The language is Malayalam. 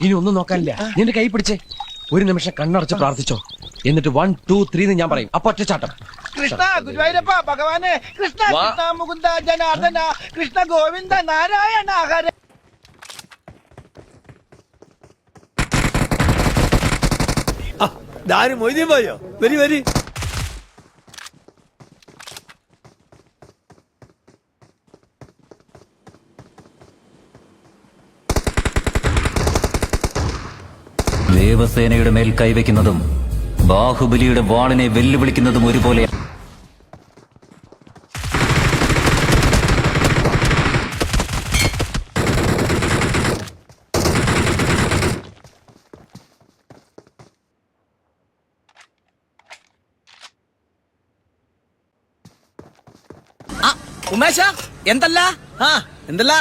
ഇനി ഒന്നും നോക്കാനില്ല. നിന്റെ കൈ പിടിച്ചേ, ഒരു നിമിഷം കണ്ണടച്ച് പ്രാർത്ഥിച്ചോ. എന്നിട്ട് 1 2 3 എന്ന് ഞാൻ പറയും. അപ്പൊ ഒറ്റച്ചാട്ടം. കൃഷ്ണ ഗുരുവായൂരപ്പ ഭഗവാനെ, കൃഷ്ണ കൃഷ്ണ മുകുന്ദ ജനാർദ്ദന, കൃഷ്ണ ഗോവിന്ദ നാരായണ ഹര. മൊയ്തീൻ പോയോ? വരി വരി. ദേവസേനയുടെ മേൽ കൈവയ്ക്കുന്നതും ബാഹുബലിയുടെ വാളിനെ വെല്ലുവിളിക്കുന്നതും ഒരുപോലെ. ഉമേഷ എന്തല്ല എന്തല്ല